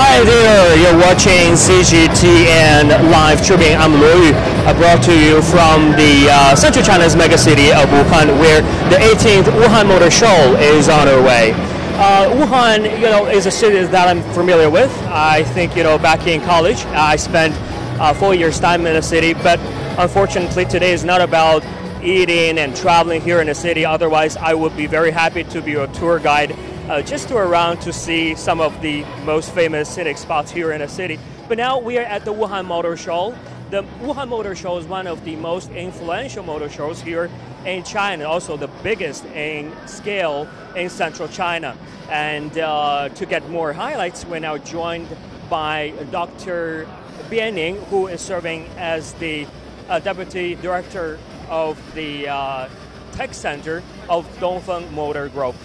Hi there, you're watching CGTN live streaming. I'm Luo Yu. I brought to you from the central China's megacity of Wuhan, where the 18th Wuhan Motor Show is on our way. Wuhan, is a city that I'm familiar with. I think, back in college, I spent 4 years' time in the city, but unfortunately today is not about eating and traveling here in the city. Otherwise, I would be very happy to be a tour guide, just tour around to see some of the most famous scenic spots here in the city. But now we are at the Wuhan Motor Show. The Wuhan Motor Show is one of the most influential motor shows here in China, also the biggest in scale in central China. And to get more highlights, we're now joined by Dr. Bian, who is serving as the Deputy Director of the Tech Center of Dongfeng Motor Group.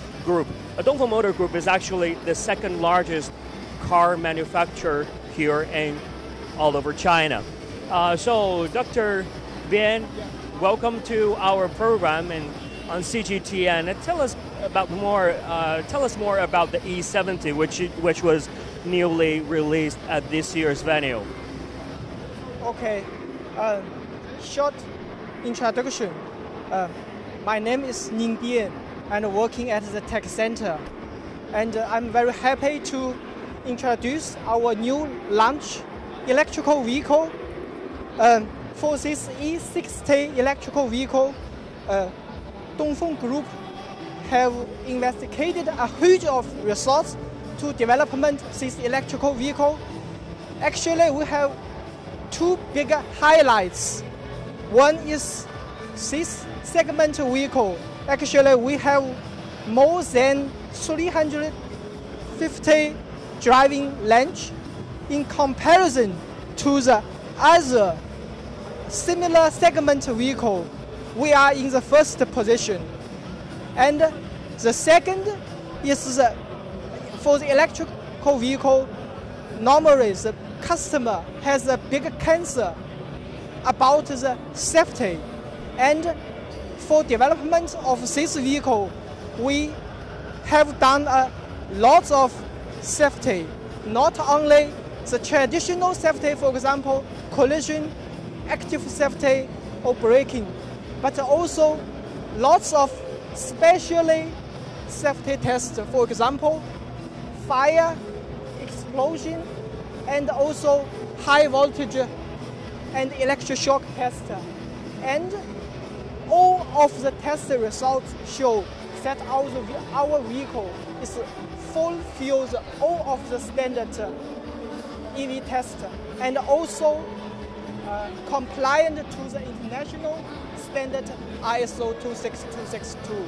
Dongfeng Motor Group is actually the second largest car manufacturer here in all over China. So, Dr. Bian, welcome to our program and on CGTN. Tell us more about the E70, which was newly released at this year's venue. Okay, short introduction. My name is Ning Bian, and working at the Tech Center. And I'm very happy to introduce our new launch electrical vehicle. For this E60 electrical vehicle, Dongfeng Group have investigated a huge of resources to development this electrical vehicle. Actually, we have two big highlights. One is this segment vehicle. Actually, we have more than 350 driving range in comparison to the other similar segment vehicle. We are in the first position. And the second is for the electrical vehicle, normally the customer has a big concern about the safety. And for development of this vehicle, we have done a lot of safety, not only the traditional safety, for example, collision, active safety, or braking, but also lots of specially safety tests, for example, fire, explosion, and also high voltage and electric shock test. And all of the test results show that our vehicle is fulfills all of the standard EV test and also compliant to the international standard ISO 26262.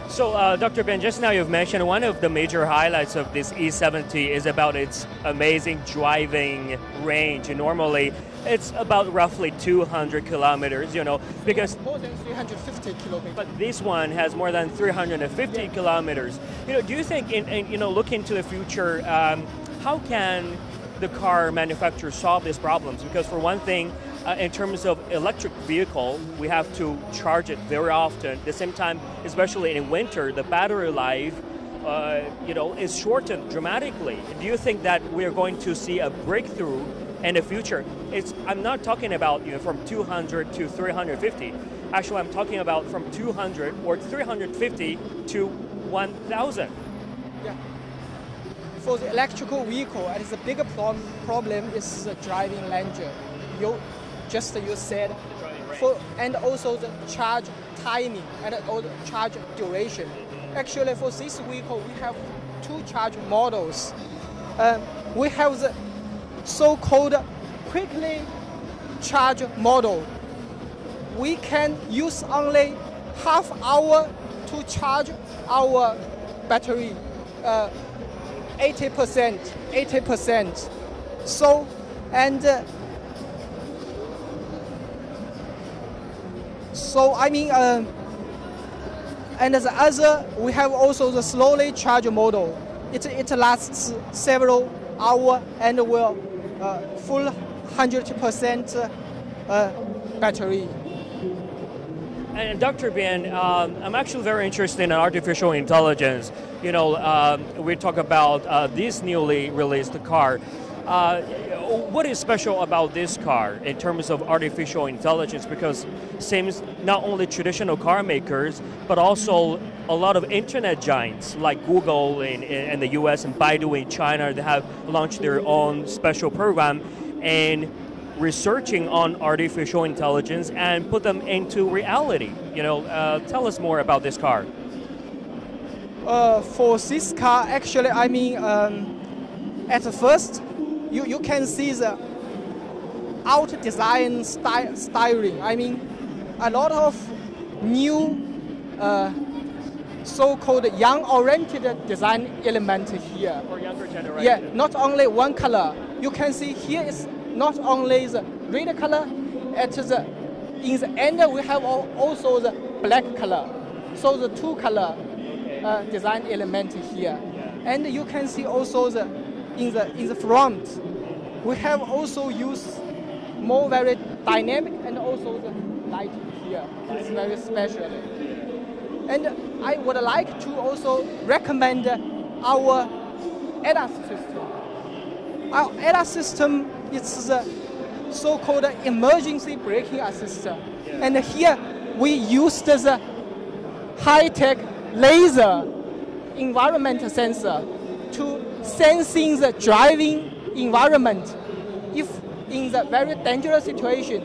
So, Dr. Ben, just now you've mentioned one of the major highlights of this E70 is about its amazing driving range. Normally, it's about roughly 200 kilometers, because more than 350 kilometers. But this one has more than 350 kilometers. Do you think, looking to the future, how can the car manufacturers solve these problems? Because for one thing, in terms of electric vehicle, we have to charge it very often. At the same time, especially in winter, the battery life, is shortened dramatically. Do you think that we are going to see a breakthrough in the future? I'm not talking about from 200 to 350. Actually, I'm talking about from 200 or 350 to 1,000. Yeah. For the electrical vehicle, and the bigger problem is the driving range. You said, and also the charge timing and also charge duration. Actually, for this vehicle, we have two charge models. We have the so-called quickly charge model. We can use only half hour to charge our battery, 80%. So, and the other, we have also the slowly charge model. It lasts several hours and will full 100% battery. And Dr. Bian, I'm actually very interested in artificial intelligence. You know, we talk about this newly released car. What is special about this car in terms of artificial intelligence? Because it seems not only traditional car makers, but also a lot of internet giants like Google in the US and Baidu in China, they have launched their own special program and researching on artificial intelligence and put them into reality. You know, tell us more about this car. For this car, actually, I mean, at first, you can see the out design styling. I mean, a lot of new so-called young-oriented design element here. For younger generation. Yeah, not only one color. You can see here is not only the red color, in the end we have also the black color. So the two color design element here. And you can see also in the front, we have also used more very dynamic and also the light here. It's very special. And I would like to also recommend our ADAS system. Our ADAS system is the so-called emergency braking assist. And here we used the high-tech laser environment sensor to sensing the driving environment. If in the very dangerous situation,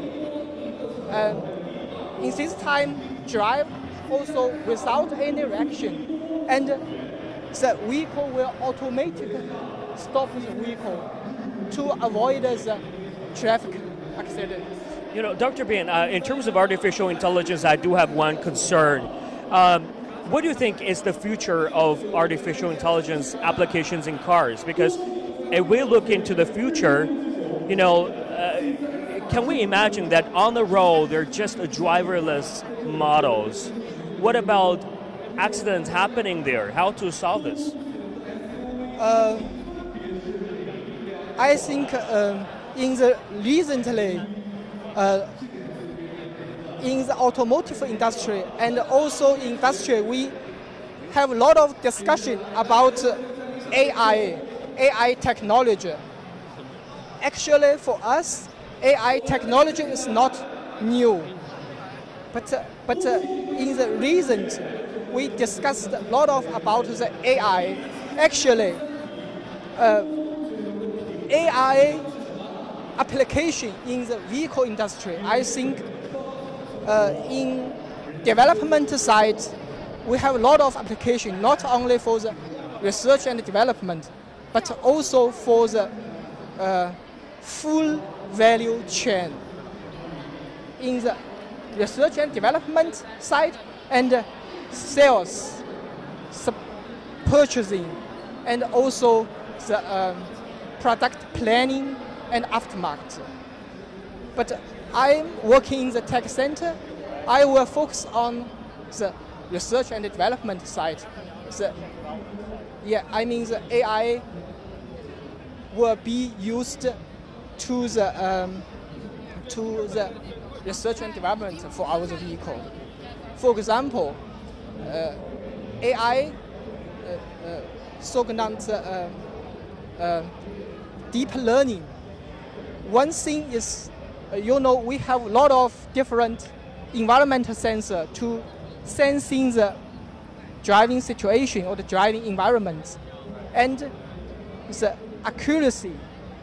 in this time drive also without any reaction, and the vehicle will automatically stop the vehicle to avoid the traffic accidents. You know, Dr. Bian, in terms of artificial intelligence, I do have one concern. What do you think is the future of artificial intelligence applications in cars? Because if we look into the future, you know, can we imagine that on the road they're just driverless models? What about accidents happening there? How to solve this? I think in the recently in the automotive industry and also industry, we have a lot of discussion about AI technology. Actually, for us, AI technology is not new, but in the recent, we discussed a lot about the AI. Actually, AI application in the vehicle industry, I think in development side, we have a lot of application, not only for the research and development, but also for the full value chain. In the research and development side and sales, purchasing, and also the product planning and aftermarket. But I'm working in the tech center. I will focus on the research and development side. The AI will be used to the research and development for our vehicle. For example, AI so-called deep learning. One thing is, we have a lot of different environmental sensors to sensing the driving situation or the driving environment, and the accuracy,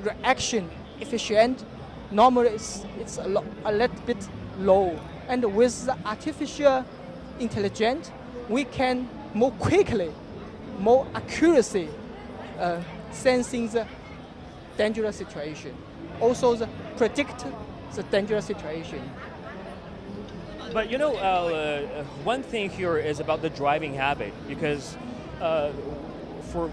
reaction, efficient. Normally, it's a little bit low, and with the artificial intelligence, we can more quickly, more accuracy, sensing the dangerous situation. Also, predict the dangerous situation. But you know, one thing here is about the driving habit, because for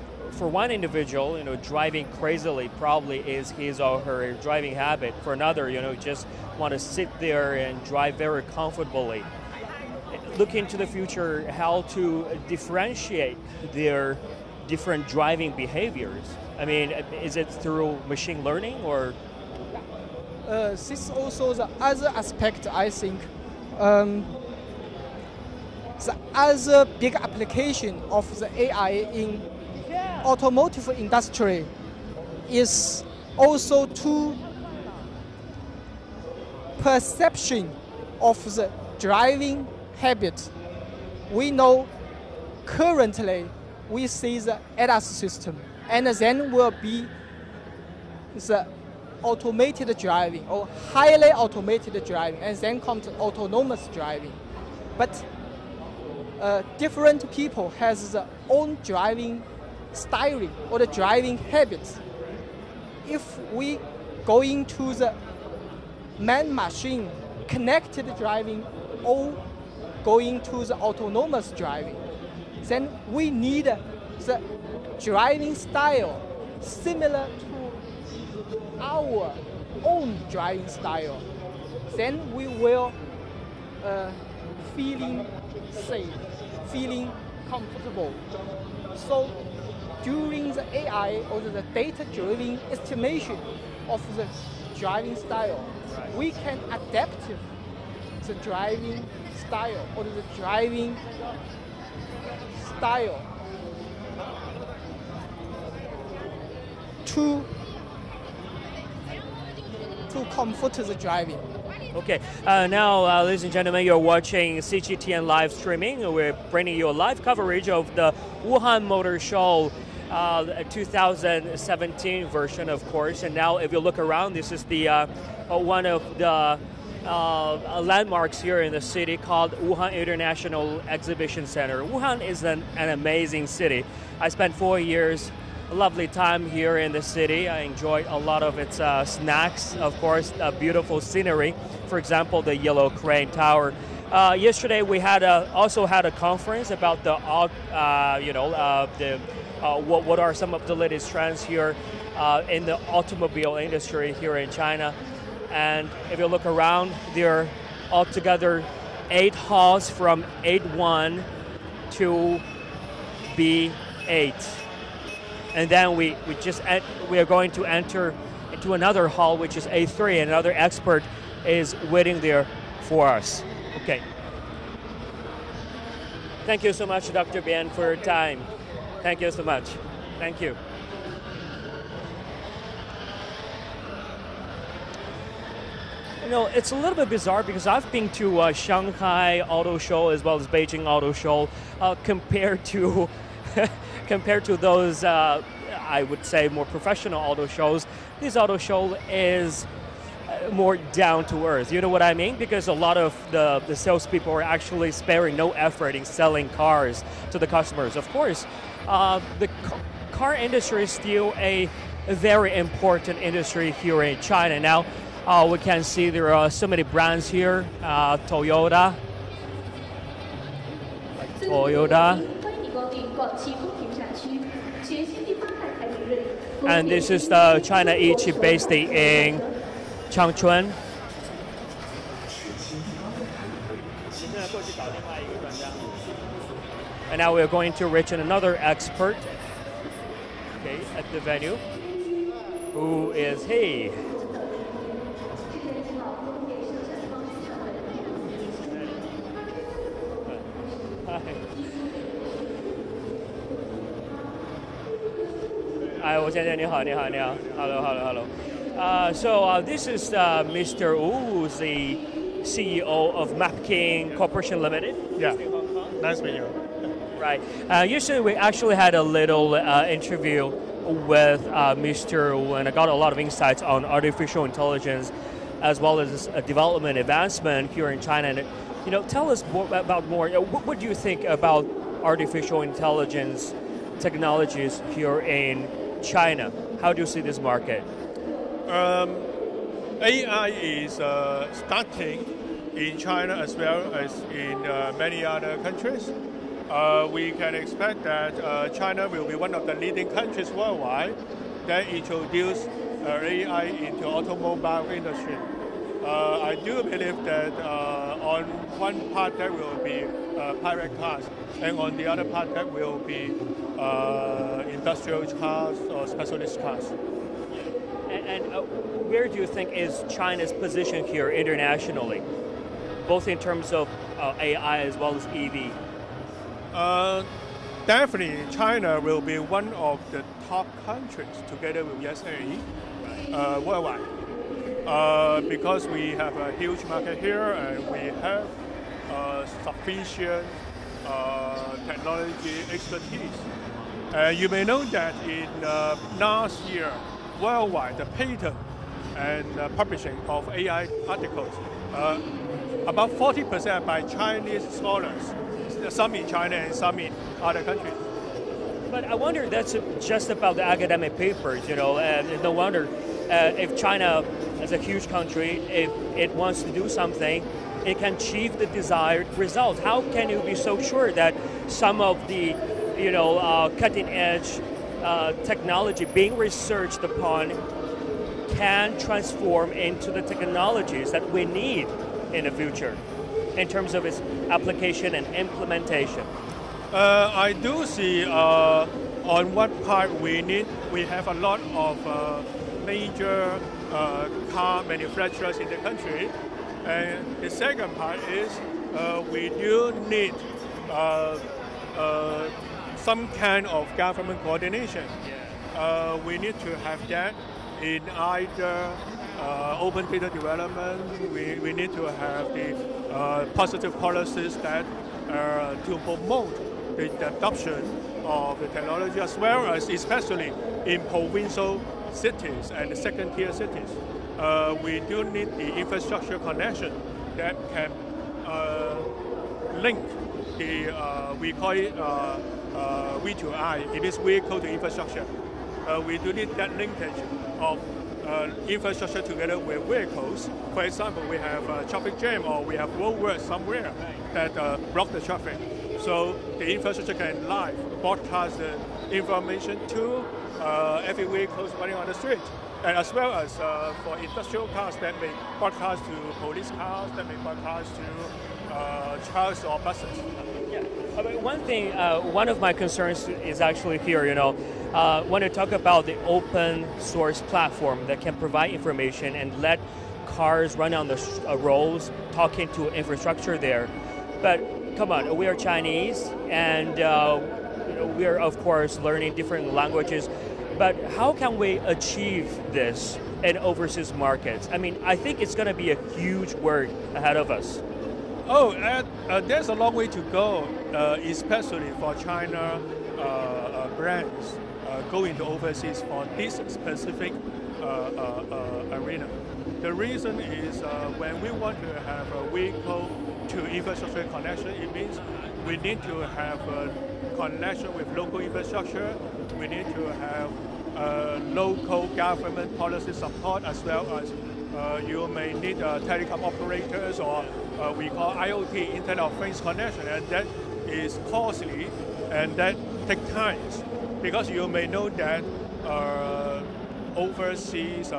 one individual, driving crazily probably is his or her driving habit. For another, just want to sit there and drive very comfortably. Look into the future, how to differentiate their different driving behaviors. I mean, is it through machine learning or? This is also the other aspect, I think. The other big application of the AI in automotive industry is also to perception of the driving habit. We know currently we see the ADAS system, and then will be the automated driving or highly automated driving, and then comes autonomous driving. But different people has their own driving style or the driving habits. If we go into the man-machine connected driving or going to the autonomous driving, then we need the driving style similar to our own driving style. Then we will feeling safe, feeling comfortable. So during the AI or the data-driven estimation of the driving style, we can adapt the driving style or the driving style to comfort the driving. Okay, now, ladies and gentlemen, you're watching CGTN live streaming. We're bringing you a live coverage of the Wuhan Motor Show 2017 version, of course. And now, if you look around, this is the one of the landmarks here in the city called Wuhan International Exhibition Center. Wuhan is an amazing city. I spent 4 years, a lovely time here in the city. I enjoyed a lot of its snacks, of course, beautiful scenery. For example, the Yellow Crane Tower. Yesterday we had also had a conference about the what are some of the latest trends here in the automobile industry here in China. And if you look around, there are altogether 8 halls from 8.1 to B8. And then we are going to enter into another hall, which is A3, and another expert is waiting there for us. Okay. Thank you so much, Dr. Bian, for your time. Thank you so much. Thank you. You know, it's a little bit bizarre because I've been to Shanghai Auto Show as well as Beijing Auto Show compared to compared to those, I would say, more professional auto shows. This auto show is more down to earth. You know what I mean? Because a lot of the salespeople are actually sparing no effort in selling cars to the customers. Of course, the car industry is still a very important industry here in China. Now, we can see there are so many brands here. Toyota. And this is the China Ichi based in Changchun. And now we're going to reach another expert, okay, at the venue. Who is he? Hello. So this is Mr. Wu, who's the CEO of MapKing Corporation Limited. Yeah, nice to meet you. Right. Yesterday we actually had a little interview with Mr. Wu, and I got a lot of insights on artificial intelligence as well as development advancement here in China. And, you know, tell us about more. What do you think about artificial intelligence technologies here in China? How do you see this market? AI is starting in China as well as in many other countries. We can expect that China will be one of the leading countries worldwide that introduce AI into automobile industry. I do believe that on one part there will be private cars, and on the other part there will be industrial cars or specialist cars. And where do you think is China's position here internationally, both in terms of AI as well as EV? Definitely, China will be one of the top countries together with USA worldwide. Because we have a huge market here and we have sufficient technology expertise. You may know that in last year, worldwide, the patent and publishing of AI articles, about 40% by Chinese scholars, some in China and some in other countries. But I wonder, that's just about the academic papers, you know, and no wonder if China, as a huge country, if it wants to do something, it can achieve the desired result. How can you be so sure that some of the, you know, cutting edge technology being researched upon can transform into the technologies that we need in the future in terms of its application and implementation? I do see on what part we have a lot of major car manufacturers in the country. And the second part is we do need some kind of government coordination. We need to have that in either open data development. We need to have the positive policies that to promote the adoption of the technology, as well as especially in provincial cities and the second-tier cities. We do need the infrastructure connection that can link the, we call it V2I, it is vehicle to infrastructure. We do need that linkage of infrastructure together with vehicles. For example, we have a traffic jam or we have roadworks somewhere that block the traffic. So the infrastructure can live broadcast the information to every vehicle running on the street. And as well as for industrial cars that may broadcast to police cars, that may broadcast to trucks or buses. Yeah. One thing, one of my concerns is actually here, you know, when I talk about the open source platform that can provide information and let cars run on the roads, talking to infrastructure there. But come on, we are Chinese and we are, of course, learning different languages. But how can we achieve this in overseas markets? I mean, I think it's going to be a huge work ahead of us. Oh, there's a long way to go, especially for China brands going to overseas for this specific arena. The reason is when we want to have a vehicle to infrastructure connection, it means we need to have a connection with local infrastructure. We need to have local government policy support, as well as you may need telecom operators or we call IoT, Internet of Things connection, and that is costly and that takes time. Because you may know that overseas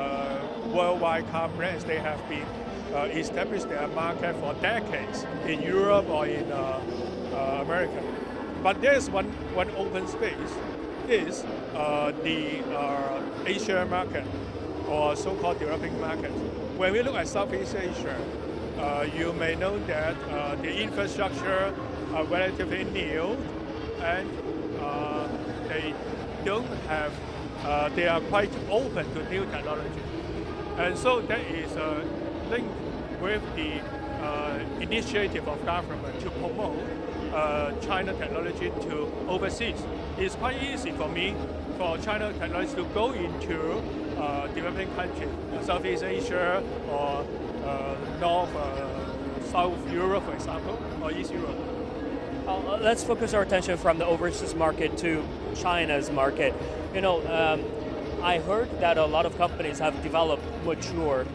worldwide car brands, they have been established their market for decades in Europe or in America. But there's one open space, is the Asia market, or so-called developing market. When we look at Southeast Asia, you may know that the infrastructure are relatively new, and they don't have, they are quite open to new technology. And so that is linked with the initiative of government to promote China technology to overseas. It's quite easy for me, for China technology to go into developing countries, Southeast Asia or South Europe, for example, or East Europe. Let's focus our attention from the overseas market to China's market. You know, I heard that a lot of companies have developed mature,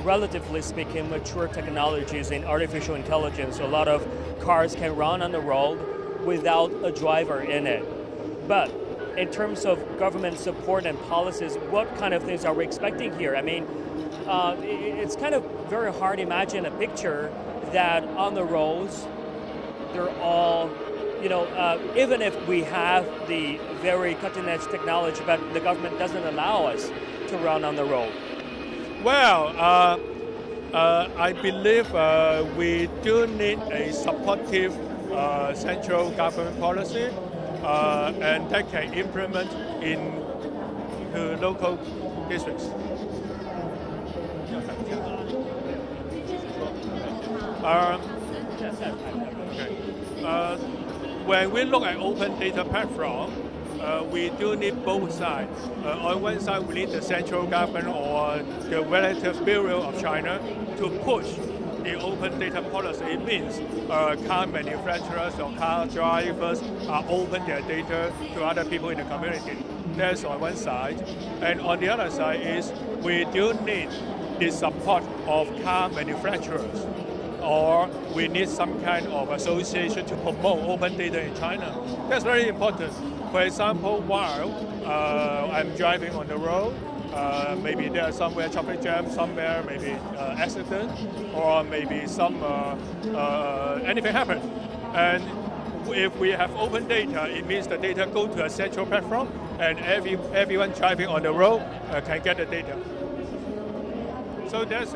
relatively speaking, mature technologies in artificial intelligence. A lot of cars can run on the road without a driver in it. But in terms of government support and policies, what kind of things are we expecting here? I mean, it's kind of very hard to imagine a picture that on the roads, they're all, you know, even if we have the very cutting-edge technology, but the government doesn't allow us to run on the road. Well, I believe we do need a supportive central government policy, and that can implement in the local districts. When we look at open data platform, we do need both sides. On one side, we need the central government or the relative bureau of China to push the open data policy. It means car manufacturers or car drivers are open their data to other people in the community. That's on one side. And on the other side is we do need the support of car manufacturers, or we need some kind of association to promote open data in China. That's very important. For example, while I'm driving on the road, maybe there's somewhere traffic jam, somewhere maybe accident, or maybe some anything happen. And if we have open data, it means the data go to a central platform, and everyone driving on the road can get the data. So that's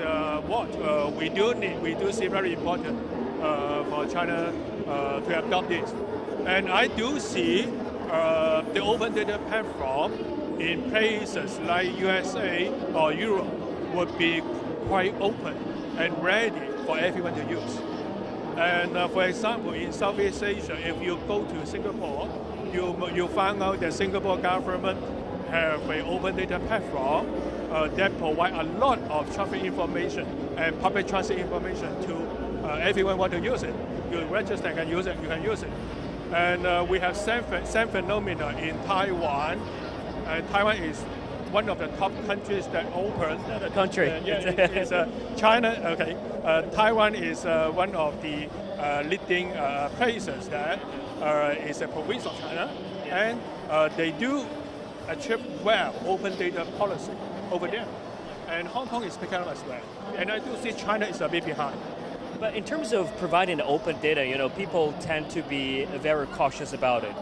what we do need. We do see very important for China to adopt this. And I do see the open data platform in places like USA or Europe would be quite open and ready for everyone to use. And for example, in Southeast Asia, if you go to Singapore, you find out that Singapore government have an open data platform that provide a lot of traffic information and public transit information to everyone want to use it. You register and use it, you can use it. And we have same phenomena in Taiwan. And Taiwan is one of the top countries that open. The country. It's China. Okay, Taiwan is one of the leading places that is a province of China, and they do achieve well open data policy over there. And Hong Kong is picking up as well. And I do see China is a bit behind. But in terms of providing the open data, people tend to be very cautious about it.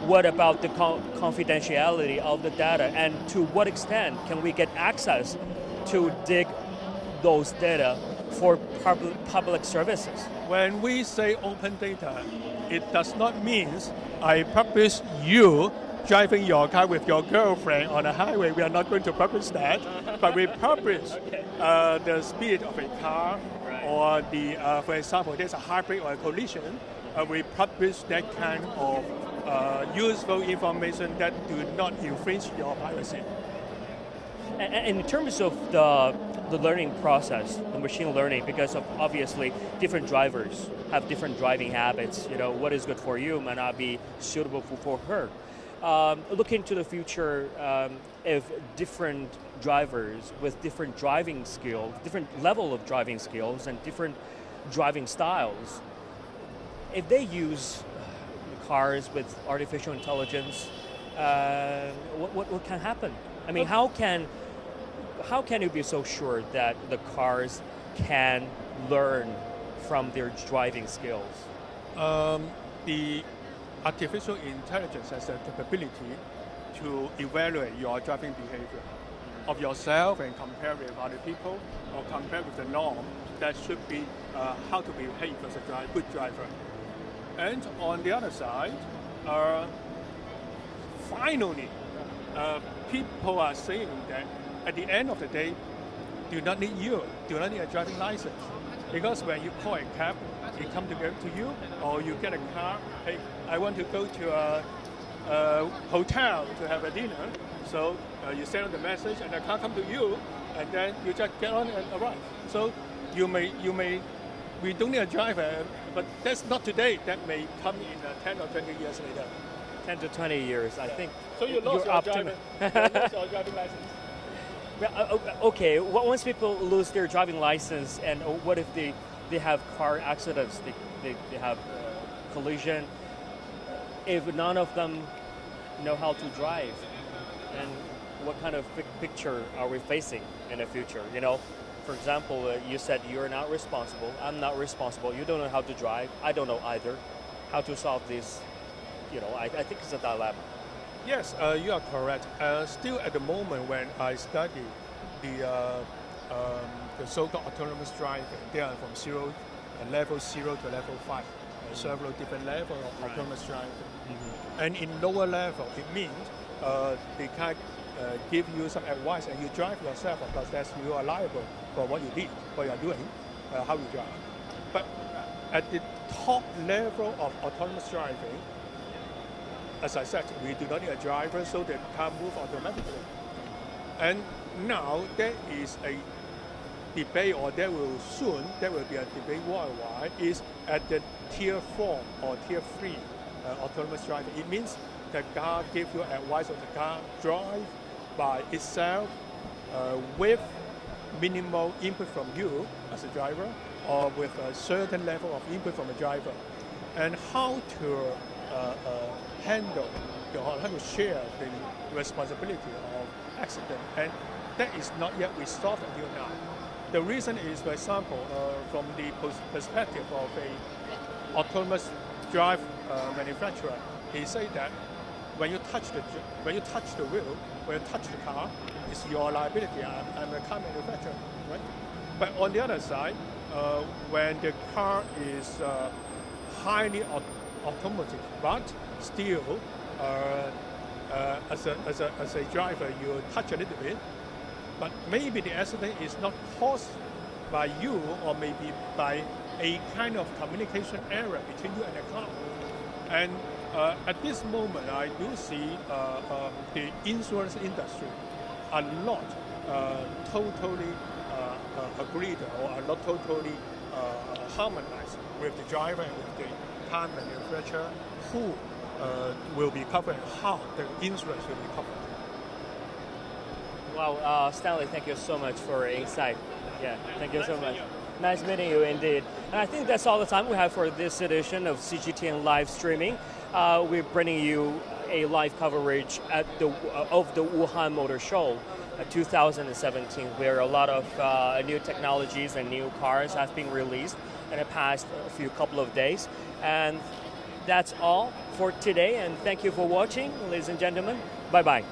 What about the confidentiality of the data, and to what extent can we get access to dig those data for public services? When we say open data, it does not mean I publish you driving your car with your girlfriend on a highway. We are not going to publish that, but we publish the speed of a car, or for example, there's a heartbreak or a collision. We publish that kind of useful information that do not infringe your privacy. And in terms of the learning process, the machine learning, because of obviously different drivers have different driving habits. What is good for you might not be suitable for her. Looking to the future, if different drivers with different driving skills, different level of driving skills and different driving styles, if they use cars with artificial intelligence, what can happen? I mean, how can you be so sure that the cars can learn from their driving skills? The artificial intelligence has the capability to evaluate your driving behavior of yourself and compare with other people, or compare with the norm that should be how to behave as a good driver. And on the other side, finally, people are saying that at the end of the day, do not need a driving license. Because when you call a cab, it comes to you, or you get a car, hey, I want to go to a hotel to have a dinner, so you send on the message and the car comes to you, and then you just get on and arrive. So we don't need a driver, but that's not today. That may come in 10 or 20 years later. 10 to 20 years, I think. So you lost your driving license. Okay, once people lose their driving license, and what if they have car accidents, they have collision, if none of them know how to drive, and what kind of picture are we facing in the future? For example, you said you're not responsible, I'm not responsible, you don't know how to drive, I don't know either. How to solve this? I think it's a dilemma. Yes, you are correct. Still at the moment when I study the so-called autonomous driving, they are from level 0 to level 5 several different levels of Right. autonomous driving. And in lower level, it means they can give you some advice and you drive yourself because that's you are liable for what you did, what you are doing, how you drive. But at the top level of autonomous driving, as I said, we do not need a driver, so the car moves automatically. And now there is a debate, or there will be a debate worldwide, is at the tier 4 or tier 3 autonomous driving. It means the car gives you advice, or the car drive by itself with minimal input from you as a driver, or with a certain level of input from a driver, and how to handle, how to share the responsibility of accident, and that is not yet resolved until now. The reason is, for example, from the perspective of a autonomous drive manufacturer, he said that when you touch the wheel, when you touch the car, it's your liability. I'm a car manufacturer, right? But on the other side, when the car is highly automotive, but still, as a driver, you touch a little bit, but maybe the accident is not caused by you, or maybe by a kind of communication error between you and the car. And at this moment, I do see the insurance industry a lot totally agreed, or a lot totally harmonized with the driver and with the car manufacturer who will be covered and how the insurance will be covered. Wow, Stanley, thank you so much for your insight. Yeah, thank you so much. Nice meeting you indeed. And I think that's all the time we have for this edition of CGTN live streaming. We're bringing you a live coverage of the Wuhan Motor Show 2017, where a lot of new technologies and new cars have been released in the past couple of days. And that's all for today. And thank you for watching, ladies and gentlemen. Bye-bye.